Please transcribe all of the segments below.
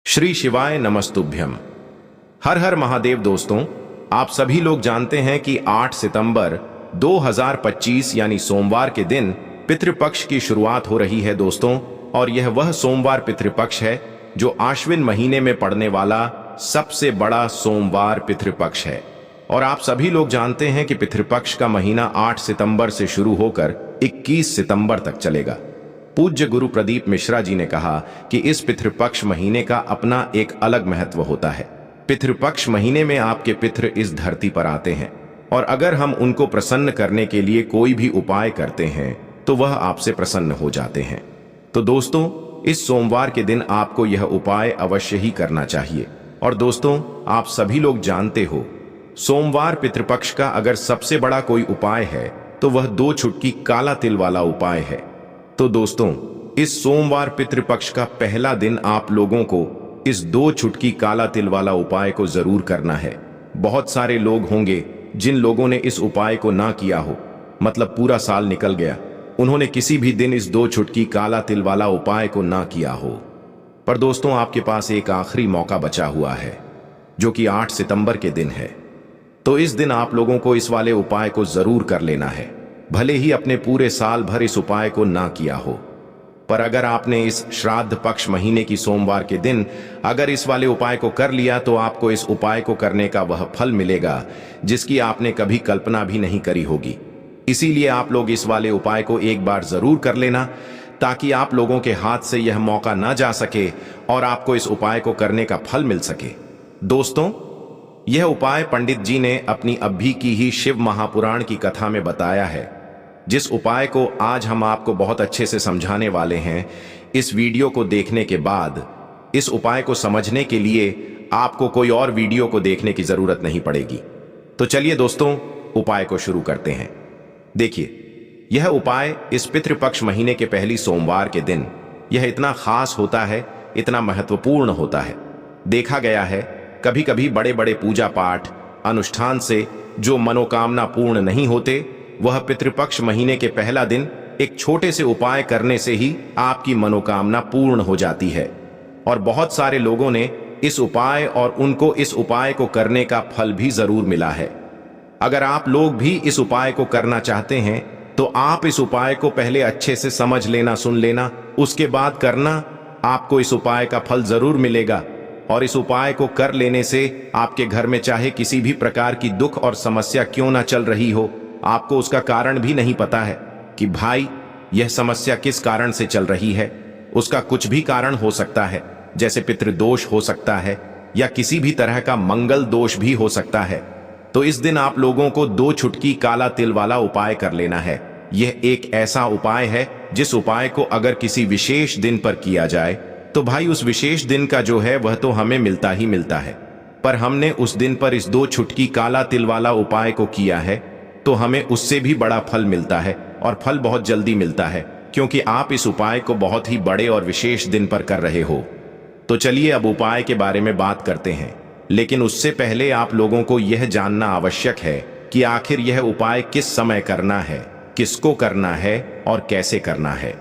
श्री शिवाय नमस्तुभ्यम। हर हर महादेव। दोस्तों, आप सभी लोग जानते हैं कि 8 सितंबर 2025 यानी सोमवार के दिन पितृपक्ष की शुरुआत हो रही है दोस्तों। और यह वह सोमवार पितृपक्ष है जो आश्विन महीने में पड़ने वाला सबसे बड़ा सोमवार पितृपक्ष है। और आप सभी लोग जानते हैं कि पितृपक्ष का महीना 8 सितंबर से शुरू होकर 21 सितंबर तक चलेगा। पूज्य गुरु प्रदीप मिश्रा जी ने कहा कि इस पितृपक्ष महीने का अपना एक अलग महत्व होता है। पितृपक्ष महीने में आपके पितृ इस धरती पर आते हैं और अगर हम उनको प्रसन्न करने के लिए कोई भी उपाय करते हैं तो वह आपसे प्रसन्न हो जाते हैं। तो दोस्तों, इस सोमवार के दिन आपको यह उपाय अवश्य ही करना चाहिए। और दोस्तों, आप सभी लोग जानते हो, सोमवार पितृपक्ष का अगर सबसे बड़ा कोई उपाय है तो वह 2 चुटकी काला तिल वाला उपाय है। तो दोस्तों, इस सोमवार पितृपक्ष का पहला दिन आप लोगों को इस 2 चुटकी काला तिल वाला उपाय को जरूर करना है। बहुत सारे लोग होंगे जिन लोगों ने इस उपाय को ना किया हो, मतलब पूरा साल निकल गया, उन्होंने किसी भी दिन इस 2 चुटकी काला तिल वाला उपाय को ना किया हो। पर दोस्तों, आपके पास एक आखिरी मौका बचा हुआ है जो कि 8 सितंबर के दिन है। तो इस दिन आप लोगों को इस वाले उपाय को जरूर कर लेना है, भले ही अपने पूरे साल भर इस उपाय को ना किया हो। पर अगर आपने इस श्राद्ध पक्ष महीने की सोमवार के दिन अगर इस वाले उपाय को कर लिया तो आपको इस उपाय को करने का वह फल मिलेगा जिसकी आपने कभी कल्पना भी नहीं करी होगी। इसीलिए आप लोग इस वाले उपाय को एक बार जरूर कर लेना ताकि आप लोगों के हाथ से यह मौका ना जा सके और आपको इस उपाय को करने का फल मिल सके। दोस्तों, यह उपाय पंडित जी ने अपनी अभी की ही शिव महापुराण की कथा में बताया है, जिस उपाय को आज हम आपको बहुत अच्छे से समझाने वाले हैं। इस वीडियो को देखने के बाद इस उपाय को समझने के लिए आपको कोई और वीडियो को देखने की जरूरत नहीं पड़ेगी। तो चलिए दोस्तों, उपाय को शुरू करते हैं। देखिए, यह उपाय इस पितृपक्ष महीने के पहली सोमवार के दिन यह इतना खास होता है, इतना महत्वपूर्ण होता है। देखा गया है कभी कभी बड़े बड़े पूजा पाठ अनुष्ठान से जो मनोकामना पूर्ण नहीं होते, वह पितृपक्ष महीने के पहला दिन एक छोटे से उपाय करने से ही आपकी मनोकामना पूर्ण हो जाती है। और बहुत सारे लोगों ने इस उपाय और उनको इस उपाय को करने का फल भी जरूर मिला है। अगर आप लोग भी इस उपाय को करना चाहते हैं तो आप इस उपाय को पहले अच्छे से समझ लेना, सुन लेना, उसके बाद करना। आपको इस उपाय का फल जरूर मिलेगा। और इस उपाय को कर लेने से आपके घर में चाहे किसी भी प्रकार की दुख और समस्या क्यों ना चल रही हो, आपको उसका कारण भी नहीं पता है कि भाई यह समस्या किस कारण से चल रही है। उसका कुछ भी कारण हो सकता है, जैसे पितृदोष हो सकता है या किसी भी तरह का मंगल दोष भी हो सकता है। तो इस दिन आप लोगों को 2 चुटकी काला तिल वाला उपाय कर लेना है। यह एक ऐसा उपाय है जिस उपाय को अगर किसी विशेष दिन पर किया जाए तो भाई उस विशेष दिन का जो है वह तो हमें मिलता ही मिलता है। पर हमने उस दिन पर इस 2 चुटकी काला तिल वाला उपाय को किया है तो हमें उससे भी बड़ा फल मिलता है, और फल बहुत जल्दी मिलता है क्योंकि आप इस उपाय को बहुत ही बड़े और विशेष दिन पर कर रहे हो। तो चलिए अब उपाय के बारे में बात करते हैं, लेकिन उससे पहले आप लोगों को यह जानना आवश्यक है कि आखिर यह उपाय किस समय करना है, किसको करना है और कैसे करना है।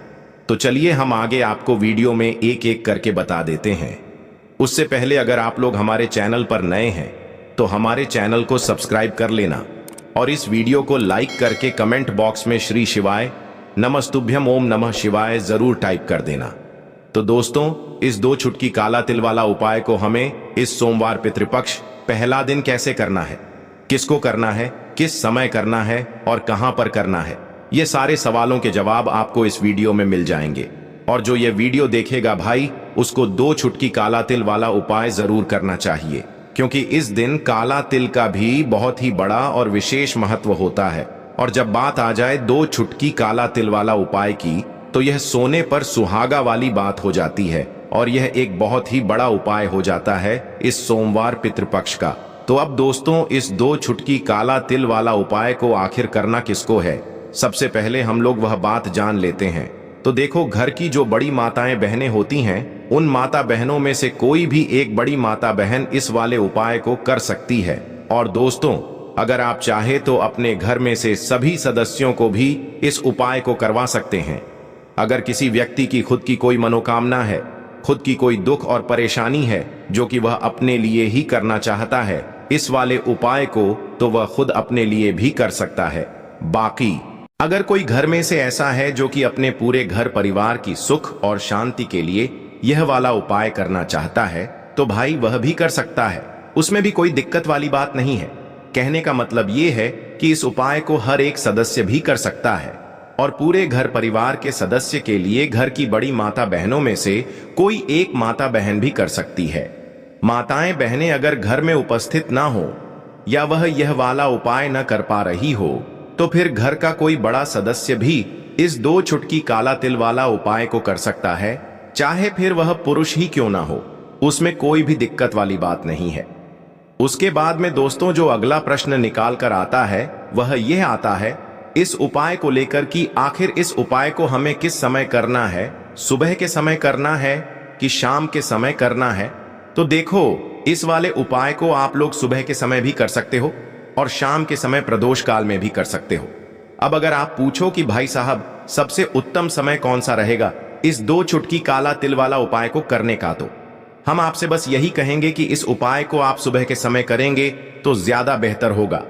तो चलिए हम आगे आपको वीडियो में एक एक करके बता देते हैं। उससे पहले अगर आप लोग हमारे चैनल पर नए हैं तो हमारे चैनल को सब्सक्राइब कर लेना और इस वीडियो को लाइक करके कमेंट बॉक्स में श्री शिवाय नमस्तुभ्यम ओम नमः शिवाय जरूर टाइप कर देना। तो दोस्तों, इस 2 चुटकी काला तिल वाला उपाय को हमें इस सोमवार पितृपक्ष पहला दिन कैसे करना है, किसको करना है, किस समय करना है और कहां पर करना है, ये सारे सवालों के जवाब आपको इस वीडियो में मिल जाएंगे। और जो ये वीडियो देखेगा भाई, उसको 2 चुटकी काला तिल वाला उपाय जरूर करना चाहिए, क्योंकि इस दिन काला तिल का भी बहुत ही बड़ा और विशेष महत्व होता है। और जब बात आ जाए 2 चुटकी काला तिल वाला उपाय की, तो यह सोने पर सुहागा वाली बात हो जाती है और यह एक बहुत ही बड़ा उपाय हो जाता है इस सोमवार पितृपक्ष का। तो अब दोस्तों, इस 2 चुटकी काला तिल वाला उपाय को आखिर करना किसको है, सबसे पहले हम लोग वह बात जान लेते हैं। तो देखो, घर की जो बड़ी माताएं बहनें होती हैं, उन माता बहनों में से कोई भी एक बड़ी माता बहन इस वाले उपाय को कर सकती है। और दोस्तों, अगर आप चाहे तो अपने घर में से सभी सदस्यों को भी इस उपाय को करवा सकते हैं। अगर किसी व्यक्ति की खुद की कोई मनोकामना है, खुद की कोई दुख और परेशानी है जो कि वह अपने लिए ही करना चाहता है, इस वाले उपाय को तो वह खुद अपने लिए भी कर सकता है। बाकी अगर कोई घर में से ऐसा है जो कि अपने पूरे घर परिवार की सुख और शांति के लिए यह वाला उपाय करना चाहता है, तो भाई वह भी कर सकता है, उसमें भी कोई दिक्कत वाली बात नहीं है। कहने का मतलब ये है कि इस उपाय को हर एक सदस्य भी कर सकता है और पूरे घर परिवार के सदस्य के लिए घर की बड़ी माता बहनों में से कोई एक माता बहन भी कर सकती है। माताएं बहनें अगर घर में उपस्थित ना हो या वह यह वाला उपाय न कर पा रही हो, तो फिर घर का कोई बड़ा सदस्य भी इस 2 चुटकी काला तिल वाला उपाय को कर सकता है, चाहे फिर वह पुरुष ही क्यों ना हो, उसमें कोई भी दिक्कत वाली बात नहीं है। उसके बाद में दोस्तों जो अगला प्रश्न निकाल कर आता है वह यह आता है इस उपाय को लेकर कि आखिर इस उपाय को हमें किस समय करना है, सुबह के समय करना है कि शाम के समय करना है। तो देखो, इस वाले उपाय को आप लोग सुबह के समय भी कर सकते हो और शाम के समय प्रदोष काल में भी कर सकते हो। अब अगर आप पूछो कि भाई साहब सबसे उत्तम समय कौन सा रहेगा इस 2 चुटकी काला तिल वाला उपाय को करने का, तो हम आपसे बस यही कहेंगे कि इस उपाय को आप सुबह के समय करेंगे तो ज्यादा बेहतर होगा।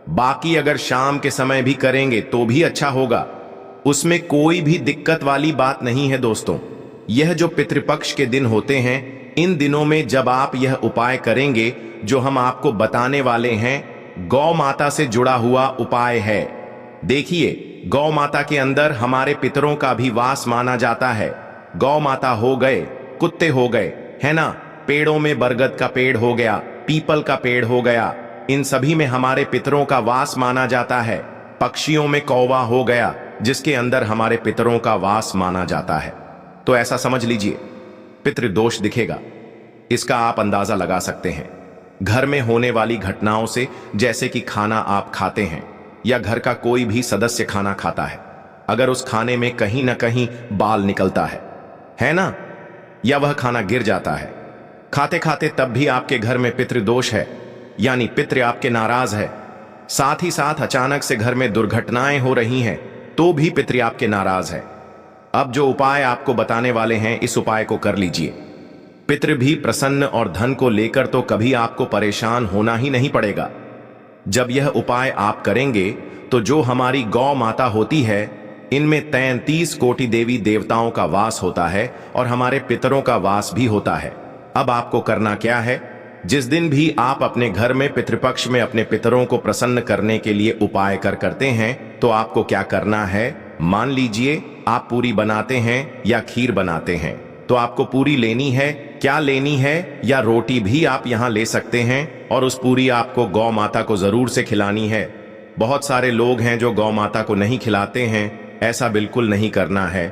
बाकी अगर शाम के समय भी करेंगे तो भी अच्छा होगा, उसमें कोई भी दिक्कत वाली बात नहीं है। दोस्तों, यह जो पितृपक्ष के दिन होते हैं, इन दिनों में जब आप यह उपाय करेंगे जो हम आपको बताने वाले हैं, गौ माता से जुड़ा हुआ उपाय है। देखिए, गौ माता के अंदर हमारे पितरों का भी वास माना जाता है। गौ माता हो गए, कुत्ते हो गए, है ना, पेड़ों में बरगद का पेड़ हो गया, पीपल का पेड़ हो गया, इन सभी में हमारे पितरों का वास माना जाता है। पक्षियों में कौवा हो गया जिसके अंदर हमारे पितरों का वास माना जाता है। तो ऐसा समझ लीजिए, पितृदोष दिखेगा, इसका आप अंदाजा लगा सकते हैं घर में होने वाली घटनाओं से। जैसे कि खाना आप खाते हैं या घर का कोई भी सदस्य खाना खाता है, अगर उस खाने में कहीं ना कहीं बाल निकलता है ना, या वह खाना गिर जाता है खाते खाते, तब भी आपके घर में पितृदोष है, यानी पितृ आपके नाराज है। साथ ही साथ अचानक से घर में दुर्घटनाएं हो रही हैं तो भी पितृ आपके नाराज है। अब जो उपाय आपको बताने वाले हैं, इस उपाय को कर लीजिए। पितृ भी प्रसन्न और धन को लेकर तो कभी आपको परेशान होना ही नहीं पड़ेगा। जब यह उपाय आप करेंगे तो जो हमारी गौ माता होती है, इनमें 33 कोटि देवी देवताओं का वास होता है और हमारे पितरों का वास भी होता है। अब आपको करना क्या है, जिस दिन भी आप अपने घर में पितृपक्ष में अपने पितरों को प्रसन्न करने के लिए उपाय करते हैं, तो आपको क्या करना है, मान लीजिए आप पूरी बनाते हैं या खीर बनाते हैं, तो आपको पूरी लेनी है। क्या लेनी है, या रोटी भी आप यहां ले सकते हैं, और उस पूरी आपको गौ माता को जरूर से खिलानी है। बहुत सारे लोग हैं जो गौ माता को नहीं खिलाते हैं, ऐसा बिल्कुल नहीं करना है।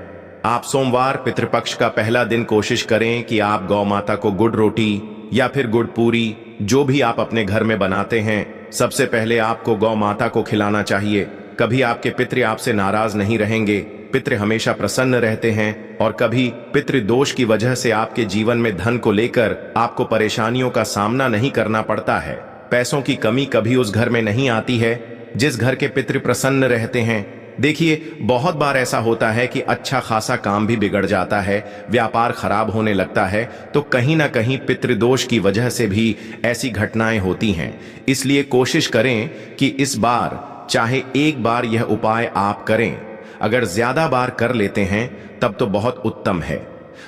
आप सोमवार पितृपक्ष का पहला दिन कोशिश करें कि आप गौ माता को गुड़ रोटी या फिर गुड़ पूरी, जो भी आप अपने घर में बनाते हैं, सबसे पहले आपको गौ माता को खिलाना चाहिए। कभी आपके पितृ आपसे नाराज नहीं रहेंगे, पितृ हमेशा प्रसन्न रहते हैं और कभी पितृ दोष की वजह से आपके जीवन में धन को लेकर आपको परेशानियों का सामना नहीं करना पड़ता है। पैसों की कमी कभी उस घर में नहीं आती है जिस घर के पितृ प्रसन्न रहते हैं। देखिए, बहुत बार ऐसा होता है कि अच्छा खासा काम भी बिगड़ जाता है, व्यापार खराब होने लगता है, तो कहीं ना कहीं पितृदोष की वजह से भी ऐसी घटनाएं होती हैं। इसलिए कोशिश करें कि इस बार चाहे एक बार यह उपाय आप करें, अगर ज्यादा बार कर लेते हैं तब तो बहुत उत्तम है।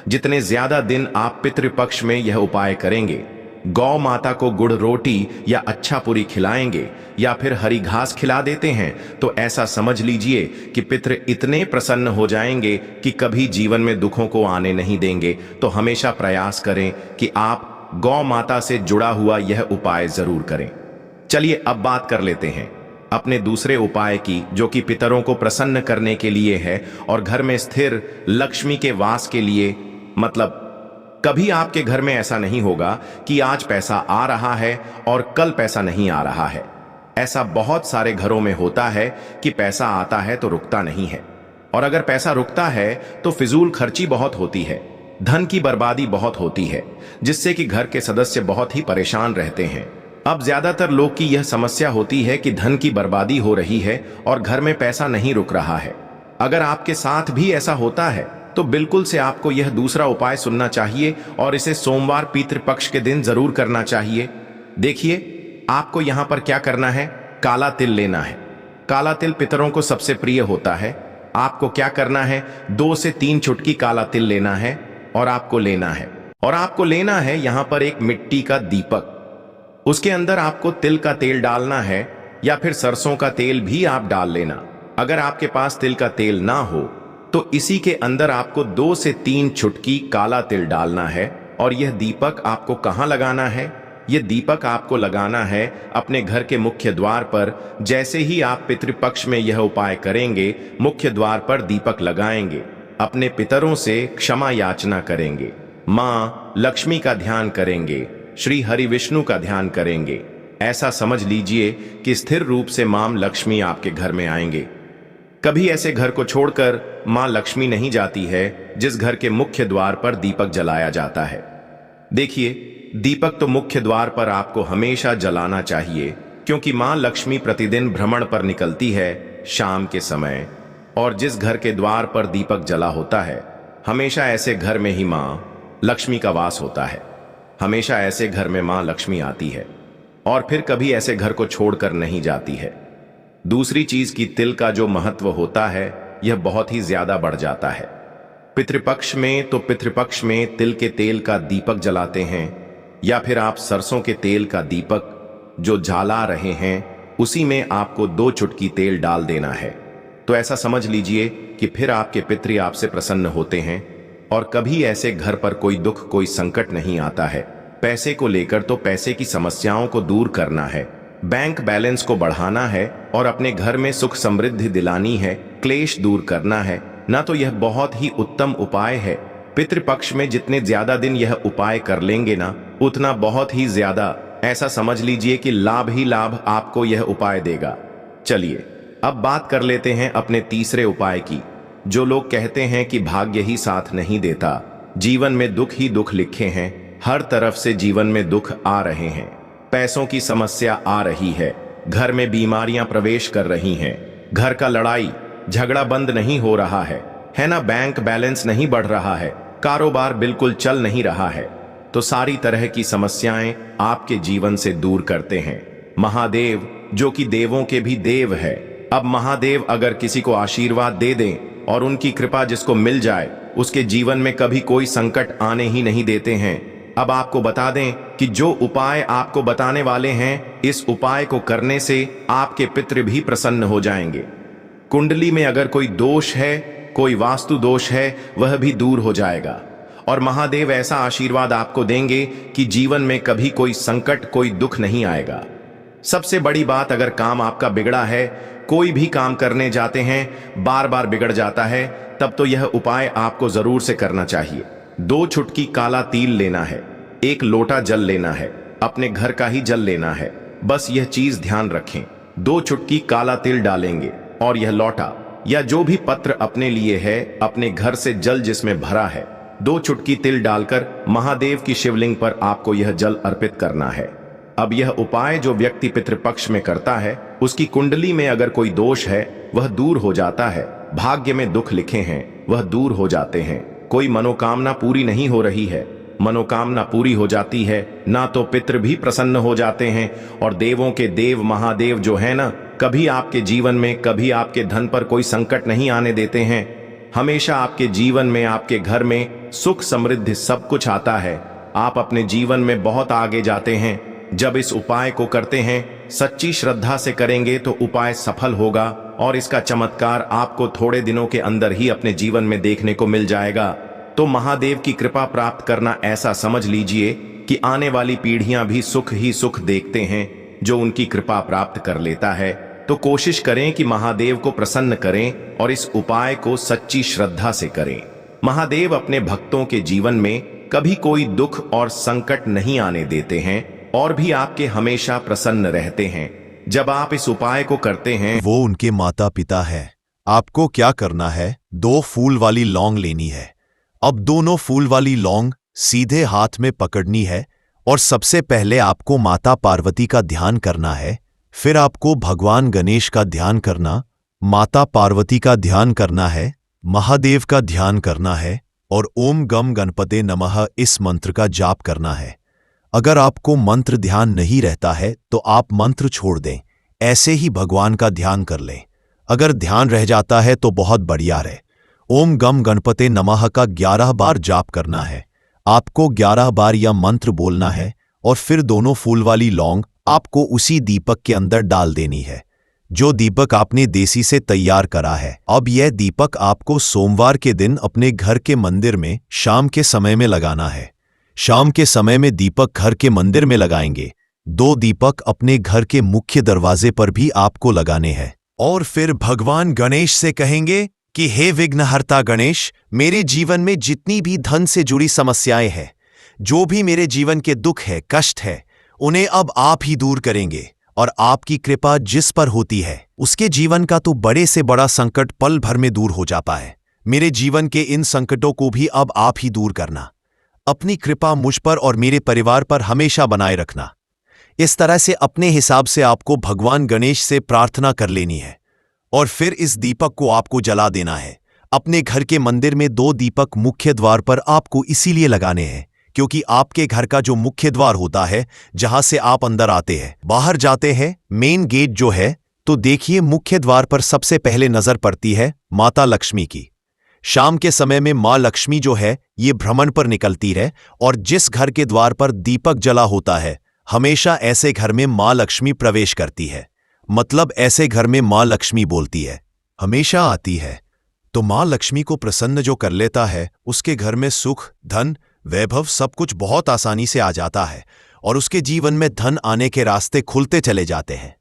जितने ज्यादा दिन आप पितृपक्ष में यह उपाय करेंगे, गौ माता को गुड़ रोटी या अच्छा पूरी खिलाएंगे या फिर हरी घास खिला देते हैं, तो ऐसा समझ लीजिए कि पितृ इतने प्रसन्न हो जाएंगे कि कभी जीवन में दुखों को आने नहीं देंगे। तो हमेशा प्रयास करें कि आप गौ माता से जुड़ा हुआ यह उपाय जरूर करें। चलिए अब बात कर लेते हैं अपने दूसरे उपाय की, जो कि पितरों को प्रसन्न करने के लिए है और घर में स्थिर लक्ष्मी के वास के लिए। मतलब कभी आपके घर में ऐसा नहीं होगा कि आज पैसा आ रहा है और कल पैसा नहीं आ रहा है। ऐसा बहुत सारे घरों में होता है कि पैसा आता है तो रुकता नहीं है, और अगर पैसा रुकता है तो फिजूल खर्ची बहुत होती है, धन की बर्बादी बहुत होती है, जिससे कि घर के सदस्य बहुत ही परेशान रहते हैं। अब ज्यादातर लोग की यह समस्या होती है कि धन की बर्बादी हो रही है और घर में पैसा नहीं रुक रहा है। अगर आपके साथ भी ऐसा होता है तो बिल्कुल से आपको यह दूसरा उपाय सुनना चाहिए और इसे सोमवार पितृपक्ष के दिन जरूर करना चाहिए। देखिए, आपको यहां पर क्या करना है, काला तिल लेना है। काला तिल पितरों को सबसे प्रिय होता है। आपको क्या करना है, 2 से 3 चुटकी काला तिल लेना है और आपको लेना है यहां पर एक मिट्टी का दीपक। उसके अंदर आपको तिल का तेल डालना है या फिर सरसों का तेल भी आप डाल लेना। अगर आपके पास तिल का तेल ना हो तो इसी के अंदर आपको 2 से 3 चुटकी काला तिल डालना है। और यह दीपक आपको कहां लगाना है, यह दीपक आपको लगाना है अपने घर के मुख्य द्वार पर। जैसे ही आप पितृपक्ष में यह उपाय करेंगे, मुख्य द्वार पर दीपक लगाएंगे, अपने पितरों से क्षमा याचना करेंगे, मां लक्ष्मी का ध्यान करेंगे, श्री हरि विष्णु का ध्यान करेंगे। ऐसा समझ लीजिए कि स्थिर रूप से मां लक्ष्मी आपके घर में आएंगे। कभी ऐसे घर को छोड़कर मां लक्ष्मी नहीं जाती है जिस घर के मुख्य द्वार पर दीपक जलाया जाता है। देखिए, दीपक तो मुख्य द्वार पर आपको हमेशा जलाना चाहिए, क्योंकि मां लक्ष्मी प्रतिदिन भ्रमण पर निकलती है शाम के समय। और जिस घर के द्वार पर दीपक जला होता है, हमेशा ऐसे घर में ही मां लक्ष्मी का वास होता है। हमेशा ऐसे घर में मां लक्ष्मी आती है और फिर कभी ऐसे घर को छोड़कर नहीं जाती है। दूसरी चीज की तिल का जो महत्व होता है, यह बहुत ही ज्यादा बढ़ जाता है। पितृपक्ष में तिल के तेल का दीपक जलाते हैं या फिर आप सरसों के तेल का दीपक जो जला रहे हैं, उसी में आपको 2 चुटकी तेल डाल देना है। तो ऐसा समझ लीजिए कि फिर आपके पितृ आपसे प्रसन्न होते हैं और कभी ऐसे घर पर कोई दुख, कोई संकट नहीं आता है। पैसे को लेकर तो पैसे की समस्याओं को दूर करना है, बैंक बैलेंस को बढ़ाना है और अपने घर में सुख समृद्धि दिलानी है, क्लेश दूर करना है ना, तो यह बहुत ही उत्तम उपाय है। पितृपक्ष में जितने ज्यादा दिन यह उपाय कर लेंगे ना, उतना बहुत ही ज्यादा, ऐसा समझ लीजिए कि लाभ ही लाभ आपको यह उपाय देगा। चलिए अब बात कर लेते हैं अपने तीसरे उपाय की। जो लोग कहते हैं कि भाग्य ही साथ नहीं देता, जीवन में दुख ही दुख लिखे हैं, हर तरफ से जीवन में दुख आ रहे हैं, पैसों की समस्या आ रही है, घर में बीमारियां प्रवेश कर रही हैं, घर का लड़ाई झगड़ा बंद नहीं हो रहा है ना, बैंक बैलेंस नहीं बढ़ रहा है, कारोबार बिल्कुल चल नहीं रहा है, तो सारी तरह की समस्याएं आपके जीवन से दूर करते हैं महादेव, जो कि देवों के भी देव है। अब महादेव अगर किसी को आशीर्वाद दे दें और उनकी कृपा जिसको मिल जाए, उसके जीवन में कभी कोई संकट आने ही नहीं देते हैं। अब आपको बता दें कि जो उपाय आपको बताने वाले हैं, इस उपाय को करने से आपके पितृ भी प्रसन्न हो जाएंगे। कुंडली में अगर कोई दोष है, कोई वास्तु दोष है, वह भी दूर हो जाएगा और महादेव ऐसा आशीर्वाद आपको देंगे कि जीवन में कभी कोई संकट, कोई दुख नहीं आएगा। सबसे बड़ी बात, अगर काम आपका बिगड़ा है, कोई भी काम करने जाते हैं बार बार बिगड़ जाता है, तब तो यह उपाय आपको जरूर से करना चाहिए। 2 चुटकी काला तिल लेना है, 1 लोटा जल लेना है, अपने घर का ही जल लेना है। बस यह चीज ध्यान रखें, 2 चुटकी काला तिल डालेंगे और यह लोटा या जो भी पत्र अपने लिए है, अपने घर से जल जिसमें भरा है, 2 चुटकी तिल डालकर महादेव की शिवलिंग पर आपको यह जल अर्पित करना है। अब यह उपाय जो व्यक्ति पितृपक्ष में करता है, उसकी कुंडली में अगर कोई दोष है, वह दूर हो जाता है। भाग्य में दुख लिखे हैं, वह दूर हो जाते हैं। कोई मनोकामना पूरी नहीं हो रही है, मनोकामना पूरी हो जाती है ना, तो पितृ भी प्रसन्न हो जाते हैं। और देवों के देव महादेव जो है ना, कभी आपके जीवन में, कभी आपके धन पर कोई संकट नहीं आने देते हैं। हमेशा आपके जीवन में, आपके घर में सुख समृद्धि सब कुछ आता है। आप अपने जीवन में बहुत आगे जाते हैं। जब इस उपाय को करते हैं, सच्ची श्रद्धा से करेंगे तो उपाय सफल होगा और इसका चमत्कार आपको थोड़े दिनों के अंदर ही अपने जीवन में देखने को मिल जाएगा। तो महादेव की कृपा प्राप्त करना ऐसा समझ लीजिए कि आने वाली पीढ़ियां भी सुख ही सुख देखते हैं जो उनकी कृपा प्राप्त कर लेता है। तो कोशिश करें कि महादेव को प्रसन्न करें और इस उपाय को सच्ची श्रद्धा से करें। महादेव अपने भक्तों के जीवन में कभी कोई दुख और संकट नहीं आने देते हैं और भी आपके हमेशा प्रसन्न रहते हैं। जब आप इस उपाय को करते हैं, वो उनके माता पिता है। आपको क्या करना है, 2 फूल वाली लौंग लेनी है। अब दोनों फूल वाली लौंग सीधे हाथ में पकड़नी है और सबसे पहले आपको माता पार्वती का ध्यान करना है, फिर आपको भगवान गणेश का ध्यान करना, माता पार्वती का ध्यान करना है, महादेव का ध्यान करना है और ओम गम गणपते नमः इस मंत्र का जाप करना है। अगर आपको मंत्र ध्यान नहीं रहता है तो आप मंत्र छोड़ दें, ऐसे ही भगवान का ध्यान कर लें। अगर ध्यान रह जाता है तो बहुत बढ़िया है। ओम गम गणपते नमः का 11 बार जाप करना है। आपको 11 बार यह मंत्र बोलना है और फिर दोनों फूल वाली लौंग आपको उसी दीपक के अंदर डाल देनी है, जो दीपक आपने देसी से तैयार करा है। अब यह दीपक आपको सोमवार के दिन अपने घर के मंदिर में शाम के समय में लगाना है। शाम के समय में दीपक घर के मंदिर में लगाएंगे। 2 दीपक अपने घर के मुख्य दरवाजे पर भी आपको लगाने हैं और फिर भगवान गणेश से कहेंगे कि हे विघ्नहर्ता गणेश, मेरे जीवन में जितनी भी धन से जुड़ी समस्याएं हैं, जो भी मेरे जीवन के दुख है, कष्ट है, उन्हें अब आप ही दूर करेंगे और आपकी कृपा जिस पर होती है उसके जीवन का तो बड़े से बड़ा संकट पल भर में दूर हो जाता है। मेरे जीवन के इन संकटों को भी अब आप ही दूर करना। अपनी कृपा मुझ पर और मेरे परिवार पर हमेशा बनाए रखना। इस तरह से अपने हिसाब से आपको भगवान गणेश से प्रार्थना कर लेनी है और फिर इस दीपक को आपको जला देना है। अपने घर के मंदिर में 2 दीपक मुख्य द्वार पर आपको इसीलिए लगाने हैं क्योंकि आपके घर का जो मुख्य द्वार होता है, जहां से आप अंदर आते हैं, बाहर जाते हैं, मेन गेट जो है, तो देखिए मुख्य द्वार पर सबसे पहले नजर पड़ती है माता लक्ष्मी की। शाम के समय में मां लक्ष्मी जो है ये भ्रमण पर निकलती है और जिस घर के द्वार पर दीपक जला होता है, हमेशा ऐसे घर में मां लक्ष्मी प्रवेश करती है। मतलब ऐसे घर में मां लक्ष्मी बोलती है, हमेशा आती है। तो मां लक्ष्मी को प्रसन्न जो कर लेता है, उसके घर में सुख, धन, वैभव सब कुछ बहुत आसानी से आ जाता है और उसके जीवन में धन आने के रास्ते खुलते चले जाते हैं।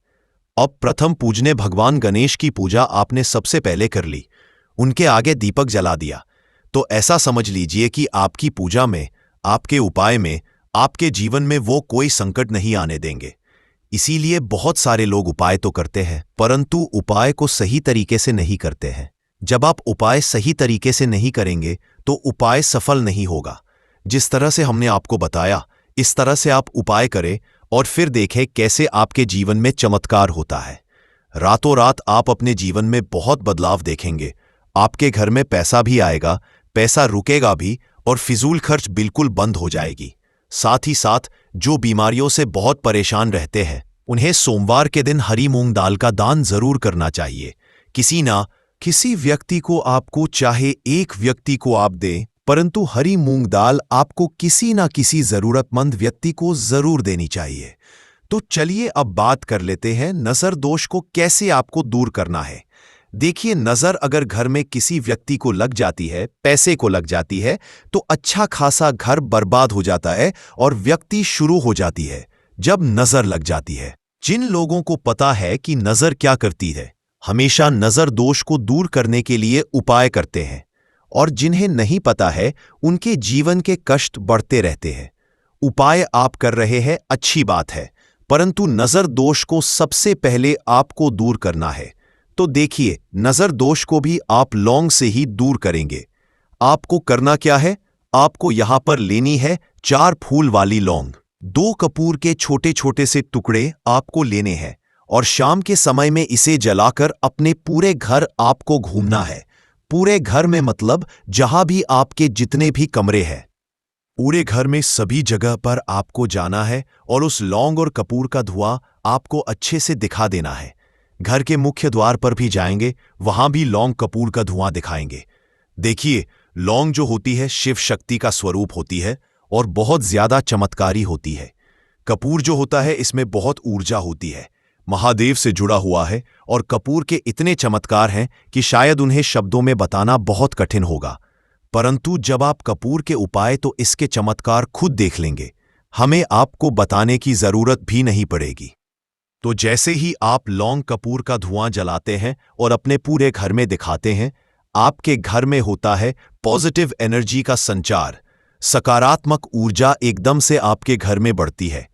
अब प्रथम पूजने भगवान गणेश की पूजा आपने सबसे पहले कर ली, उनके आगे दीपक जला दिया, तो ऐसा समझ लीजिए कि आपकी पूजा में, आपके उपाय में, आपके जीवन में वो कोई संकट नहीं आने देंगे। इसीलिए बहुत सारे लोग उपाय तो करते हैं, परंतु उपाय को सही तरीके से नहीं करते हैं। जब आप उपाय सही तरीके से नहीं करेंगे तो उपाय सफल नहीं होगा। जिस तरह से हमने आपको बताया, इस तरह से आप उपाय करें और फिर देखें कैसे आपके जीवन में चमत्कार होता है। रातों रात आप अपने जीवन में बहुत बदलाव देखेंगे। आपके घर में पैसा भी आएगा, पैसा रुकेगा भी और फिजूल खर्च बिल्कुल बंद हो जाएगी। साथ ही साथ जो बीमारियों से बहुत परेशान रहते हैं, उन्हें सोमवार के दिन हरी मूंग दाल का दान जरूर करना चाहिए। किसी व्यक्ति को आपको, चाहे एक व्यक्ति को आप दें, परंतु हरी मूंग दाल आपको किसी ना किसी जरूरतमंद व्यक्ति को जरूर देनी चाहिए। तो चलिए अब बात कर लेते हैं नजर दोष को कैसे आपको दूर करना है। देखिए, नजर अगर घर में किसी व्यक्ति को लग जाती है, पैसे को लग जाती है, तो अच्छा खासा घर बर्बाद हो जाता है और व्यक्ति शुरू हो जाती है जब नजर लग जाती है। जिन लोगों को पता है कि नजर क्या करती है, हमेशा नजर दोष को दूर करने के लिए उपाय करते हैं, और जिन्हें नहीं पता है उनके जीवन के कष्ट बढ़ते रहते हैं। उपाय आप कर रहे हैं, अच्छी बात है, परंतु नजर दोष को सबसे पहले आपको दूर करना है। तो देखिए, नजर दोष को भी आप लौंग से ही दूर करेंगे। आपको करना क्या है, आपको यहां पर लेनी है 4 फूल वाली लौंग। 2 कपूर के छोटे छोटे से टुकड़े आपको लेने हैं और शाम के समय में इसे जलाकर अपने पूरे घर आपको घूमना है। पूरे घर में मतलब जहां भी आपके जितने भी कमरे हैं, पूरे घर में सभी जगह पर आपको जाना है और उस लौंग और कपूर का धुआं आपको अच्छे से दिखा देना है। घर के मुख्य द्वार पर भी जाएंगे, वहां भी लौंग कपूर का धुआं दिखाएंगे। देखिए, लौंग जो होती है शिव शक्ति का स्वरूप होती है और बहुत ज्यादा चमत्कारी होती है। कपूर जो होता है इसमें बहुत ऊर्जा होती है, महादेव से जुड़ा हुआ है और कपूर के इतने चमत्कार हैं कि शायद उन्हें शब्दों में बताना बहुत कठिन होगा। परंतु जब आप कपूर के उपाय तो इसके चमत्कार खुद देख लेंगे, हमें आपको बताने की जरूरत भी नहीं पड़ेगी। तो जैसे ही आप लौंग कपूर का धुआं जलाते हैं और अपने पूरे घर में दिखाते हैं, आपके घर में होता है पॉजिटिव एनर्जी का संचार, सकारात्मक ऊर्जा एकदम से आपके घर में बढ़ती है।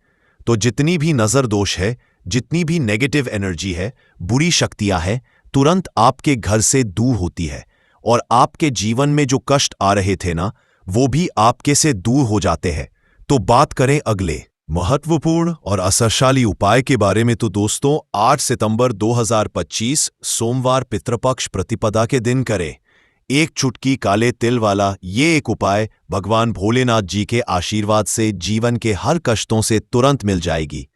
तो जितनी भी नजर दोष है, जितनी भी नेगेटिव एनर्जी है, बुरी शक्तियां हैं, तुरंत आपके घर से दूर होती है और आपके जीवन में जो कष्ट आ रहे थे ना, वो भी आपके से दूर हो जाते हैं। तो बात करें अगले महत्वपूर्ण और असरशाली उपाय के बारे में, तो दोस्तों 8 सितंबर 2025 सोमवार पितृपक्ष प्रतिपदा के दिन करें। एक चुटकी काले तिल वाला ये एक उपाय भगवान भोलेनाथ जी के आशीर्वाद से जीवन के हर कष्टों से तुरंत मिल जाएगी।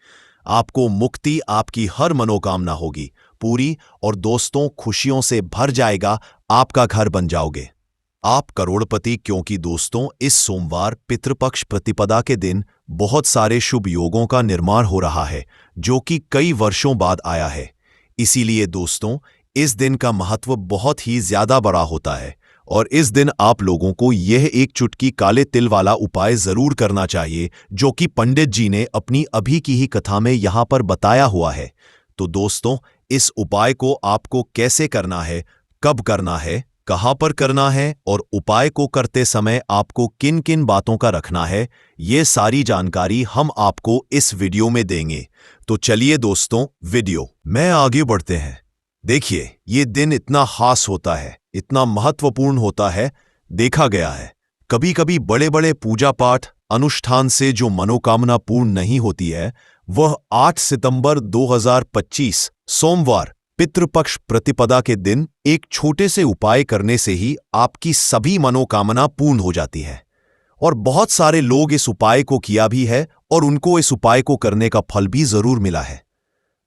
आपको मुक्ति, आपकी हर मनोकामना होगी पूरी और दोस्तों खुशियों से भर जाएगा, आपका घर बन जाओगे आप करोड़पति। क्योंकि दोस्तों इस सोमवार पितृपक्ष प्रतिपदा के दिन बहुत सारे शुभ योगों का निर्माण हो रहा है जो कि कई वर्षों बाद आया है। इसीलिए दोस्तों इस दिन का महत्व बहुत ही ज्यादा बड़ा होता है और इस दिन आप लोगों को यह एक चुटकी काले तिल वाला उपाय जरूर करना चाहिए जो कि पंडित जी ने अपनी अभी की ही कथा में यहां पर बताया हुआ है। तो दोस्तों इस उपाय को आपको कैसे करना है, कब करना है, कहां पर करना है और उपाय को करते समय आपको किन किन बातों का रखना है, ये सारी जानकारी हम आपको इस वीडियो में देंगे। तो चलिए दोस्तों वीडियो में आगे बढ़ते हैं। देखिए ये दिन इतना खास होता है, इतना महत्वपूर्ण होता है। देखा गया है कभी कभी बड़े बड़े पूजा पाठ अनुष्ठान से जो मनोकामना पूर्ण नहीं होती है वह 8 सितंबर 2025 सोमवार पितृपक्ष प्रतिपदा के दिन एक छोटे से उपाय करने से ही आपकी सभी मनोकामना पूर्ण हो जाती है। और बहुत सारे लोग इस उपाय को किया भी है और उनको इस उपाय को करने का फल भी जरूर मिला है।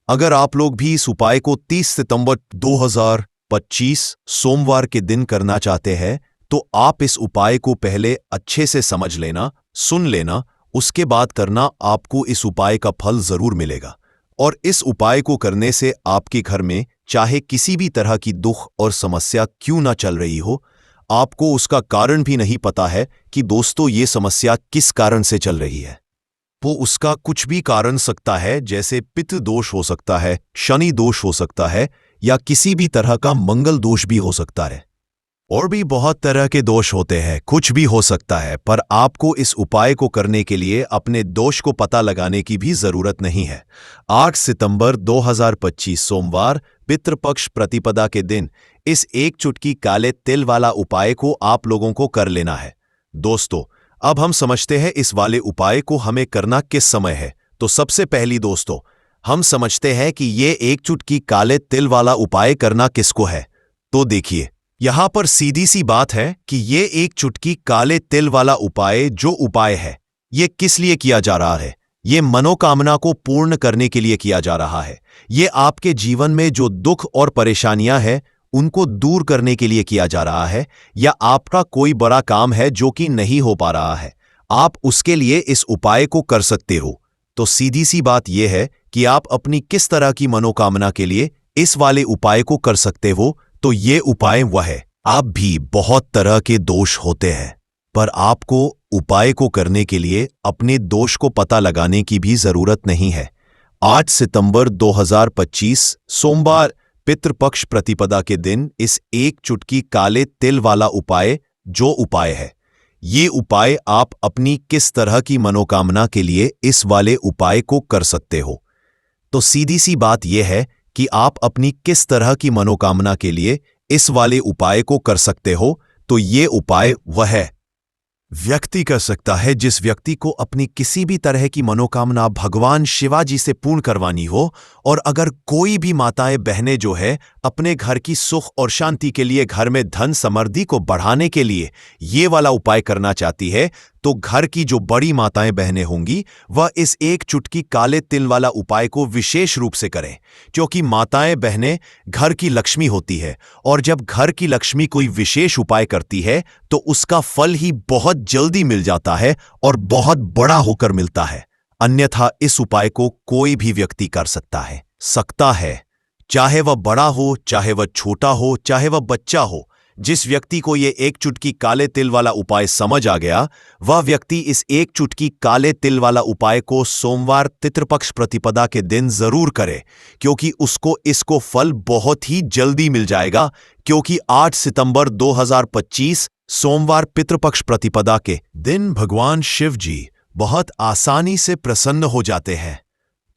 अगर आप लोग भी इस उपाय को 30 सितंबर 2025 सोमवार के दिन करना चाहते हैं तो आप इस उपाय को पहले अच्छे से समझ लेना, सुन लेना, उसके बाद करना, आपको इस उपाय का फल जरूर मिलेगा। और इस उपाय को करने से आपके घर में चाहे किसी भी तरह की दुख और समस्या क्यों ना चल रही हो, आपको उसका कारण भी नहीं पता है कि दोस्तों ये समस्या किस कारण से चल रही है। वो उसका कुछ भी कारण सकता है, जैसे पितृ दोष हो सकता है, शनि दोष हो सकता है या किसी भी तरह का मंगल दोष भी हो सकता है। और भी बहुत तरह के दोष होते हैं, कुछ भी हो सकता है। पर आपको इस उपाय को करने के लिए अपने दोष को पता लगाने की भी जरूरत नहीं है। 8 सितंबर 2025 सोमवार पितृपक्ष प्रतिपदा के दिन इस एक चुटकी काले तिल वाला उपाय को आप लोगों को कर लेना है। दोस्तों अब हम समझते हैं इस वाले उपाय को हमें करना किस समय है। तो सबसे पहली दोस्तों हम समझते हैं कि ये एक चुटकी काले तिल वाला उपाय करना किसको है। तो देखिए यहां पर सीधी सी बात है कि ये एक चुटकी काले तिल वाला उपाय जो उपाय है ये किस लिए किया जा रहा है। ये मनोकामना को पूर्ण करने के लिए किया जा रहा है। ये आपके जीवन में जो दुख और परेशानियां हैं उनको दूर करने के लिए किया जा रहा है, या आपका कोई बड़ा काम है जो कि नहीं हो पा रहा है, आप उसके लिए इस उपाय को कर सकते हो। तो सीधी सी बात यह है कि आप अपनी किस तरह की मनोकामना के लिए इस वाले उपाय को कर सकते हो। तो ये उपाय वह है। आप भी बहुत तरह के दोष होते हैं पर आपको उपाय को करने के लिए अपने दोष को पता लगाने की भी जरूरत नहीं है। 8 सितंबर 2025 सोमवार पितृपक्ष प्रतिपदा के दिन इस एक चुटकी काले तिल वाला उपाय जो उपाय है, ये उपाय आप अपनी किस तरह की मनोकामना के लिए इस वाले उपाय को कर सकते हो। तो सीधी सी बात यह है कि आप अपनी किस तरह की मनोकामना के लिए इस वाले उपाय को कर सकते हो। तो ये उपाय वह है व्यक्ति कर सकता है जिस व्यक्ति को अपनी किसी भी तरह की मनोकामना भगवान शिवाजी से पूर्ण करवानी हो। और अगर कोई भी माताएं बहनें जो है अपने घर की सुख और शांति के लिए, घर में धन समृद्धि को बढ़ाने के लिए ये वाला उपाय करना चाहती है तो घर की जो बड़ी माताएं बहनें होंगी वह इस एक चुटकी काले तिल वाला उपाय को विशेष रूप से करें, क्योंकि माताएं बहनें घर की लक्ष्मी होती है और जब घर की लक्ष्मी कोई विशेष उपाय करती है तो उसका फल ही बहुत जल्दी मिल जाता है और बहुत बड़ा होकर मिलता है। अन्यथा इस उपाय को कोई भी व्यक्ति कर सकता है, चाहे वह बड़ा हो, चाहे वह छोटा हो, चाहे वह बच्चा हो। जिस व्यक्ति को ये एक चुटकी काले तिल वाला उपाय समझ आ गया वह व्यक्ति इस एक चुटकी काले तिल वाला उपाय को सोमवार पितृपक्ष प्रतिपदा के दिन जरूर करे, क्योंकि उसको इसको फल बहुत ही जल्दी मिल जाएगा। क्योंकि 8 सितंबर 2025 सोमवार पितृपक्ष प्रतिपदा के दिन भगवान शिव जी बहुत आसानी से प्रसन्न हो जाते हैं।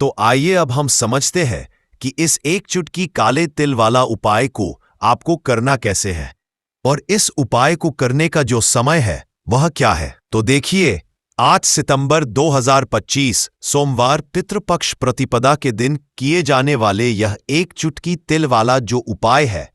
तो आइए अब हम समझते हैं कि इस एक चुटकी काले तिल वाला उपाय को आपको करना कैसे है और इस उपाय को करने का जो समय है वह क्या है। तो देखिए 8 सितंबर 2025 सोमवार पितृपक्ष प्रतिपदा के दिन किए जाने वाले यह एक चुटकी तिल वाला जो उपाय है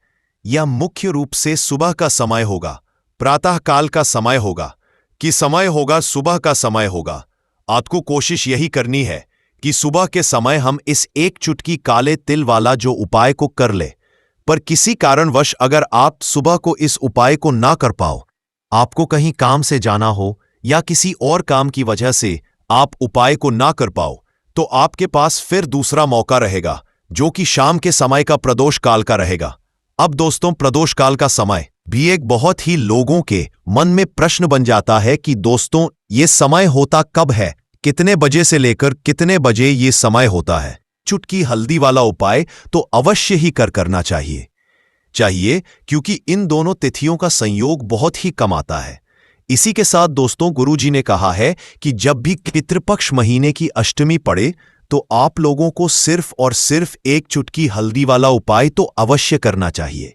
या मुख्य रूप से सुबह का समय होगा, प्रातःकाल का समय होगा, कि समय होगा सुबह का समय होगा, आपको कोशिश यही करनी है कि सुबह के समय हम इस एक चुटकी काले तिल वाला जो उपाय को कर ले। पर किसी कारणवश अगर आप सुबह को इस उपाय को ना कर पाओ, आपको कहीं काम से जाना हो या किसी और काम की वजह से आप उपाय को ना कर पाओ, तो आपके पास फिर दूसरा मौका रहेगा जो कि शाम के समय का प्रदोष काल का रहेगा। अब दोस्तों, प्रदोष काल का समय भी एक बहुत ही लोगों के मन में प्रश्न बन जाता है कि दोस्तों ये समय होता कब है, कितने बजे से लेकर कितने बजे ये समय होता है। चुटकी हल्दी वाला उपाय तो अवश्य ही करना चाहिए क्योंकि इन दोनों तिथियों का संयोग बहुत ही कम आता है। इसी के साथ दोस्तों, गुरुजी ने कहा है कि जब भी पितृपक्ष महीने की अष्टमी पड़े तो आप लोगों को सिर्फ और सिर्फ एक चुटकी हल्दी वाला उपाय तो अवश्य करना चाहिए।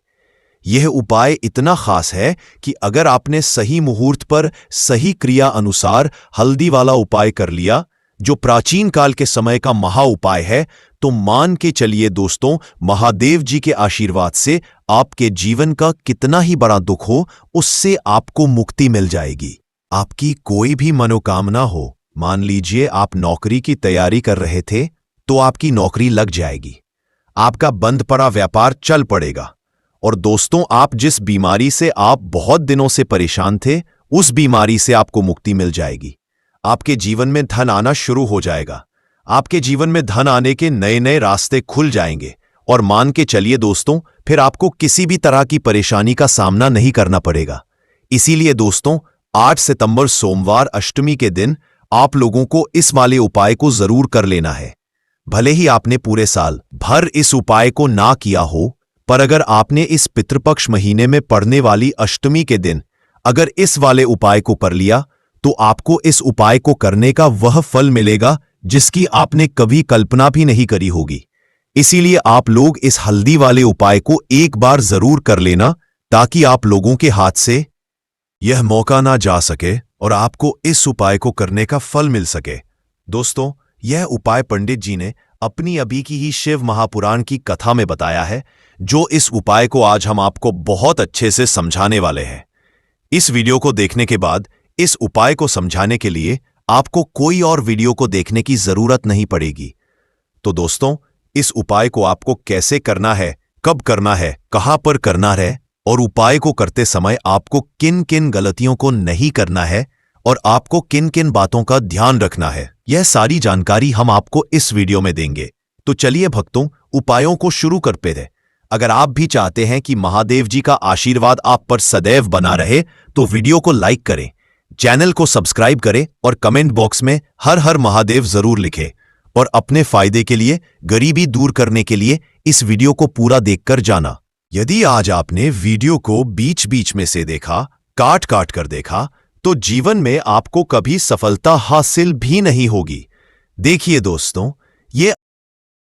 यह उपाय इतना खास है कि अगर आपने सही मुहूर्त पर सही क्रिया अनुसार हल्दी वाला उपाय कर लिया, जो प्राचीन काल के समय का महा उपाय है, तो मान के चलिए दोस्तों, महादेव जी के आशीर्वाद से आपके जीवन का कितना ही बड़ा दुख हो, उससे आपको मुक्ति मिल जाएगी। आपकी कोई भी मनोकामना हो, मान लीजिए आप नौकरी की तैयारी कर रहे थे, तो आपकी नौकरी लग जाएगी। आपका बंद पड़ा व्यापार चल पड़ेगा। और दोस्तों, आप जिस बीमारी से आप बहुत दिनों से परेशान थे, उस बीमारी से आपको मुक्ति मिल जाएगी। आपके जीवन में धन आना शुरू हो जाएगा। आपके जीवन में धन आने के नए नए रास्ते खुल जाएंगे। और मान के चलिए दोस्तों, फिर आपको किसी भी तरह की परेशानी का सामना नहीं करना पड़ेगा। इसीलिए दोस्तों, 8 सितंबर सोमवार अष्टमी के दिन आप लोगों को इस वाले उपाय को जरूर कर लेना है। भले ही आपने पूरे साल भर इस उपाय को ना किया हो, पर अगर आपने इस पितृपक्ष महीने में पड़ने वाली अष्टमी के दिन अगर इस वाले उपाय को कर लिया, तो आपको इस उपाय को करने का वह फल मिलेगा जिसकी आपने कभी कल्पना भी नहीं करी होगी। इसीलिए आप लोग इस हल्दी वाले उपाय को एक बार जरूर कर लेना, ताकि आप लोगों के हाथ से यह मौका ना जा सके और आपको इस उपाय को करने का फल मिल सके। दोस्तों, यह उपाय पंडित जी ने अपनी अभी की ही शिव महापुराण की कथा में बताया है, जो इस उपाय को आज हम आपको बहुत अच्छे से समझाने वाले हैं। इस वीडियो को देखने के बाद इस उपाय को समझाने के लिए आपको कोई और वीडियो को देखने की जरूरत नहीं पड़ेगी। तो दोस्तों, इस उपाय को आपको कैसे करना है, कब करना है, कहां पर करना है और उपाय को करते समय आपको किन किन गलतियों को नहीं करना है और आपको किन किन बातों का ध्यान रखना है, यह सारी जानकारी हम आपको इस वीडियो में देंगे। तो चलिए भक्तों, उपायों को शुरू करते हैं। अगर आप भी चाहते हैं कि महादेव जी का आशीर्वाद आप पर सदैव बना रहे, तो वीडियो को लाइक करें, चैनल को सब्सक्राइब करें और कमेंट बॉक्स में हर हर महादेव जरूर लिखें। और अपने फायदे के लिए, गरीबी दूर करने के लिए इस वीडियो को पूरा देखकर जाना। यदि आज आपने वीडियो को बीच बीच में से देखा, काट काट कर देखा, तो जीवन में आपको कभी सफलता हासिल भी नहीं होगी। देखिए दोस्तों, ये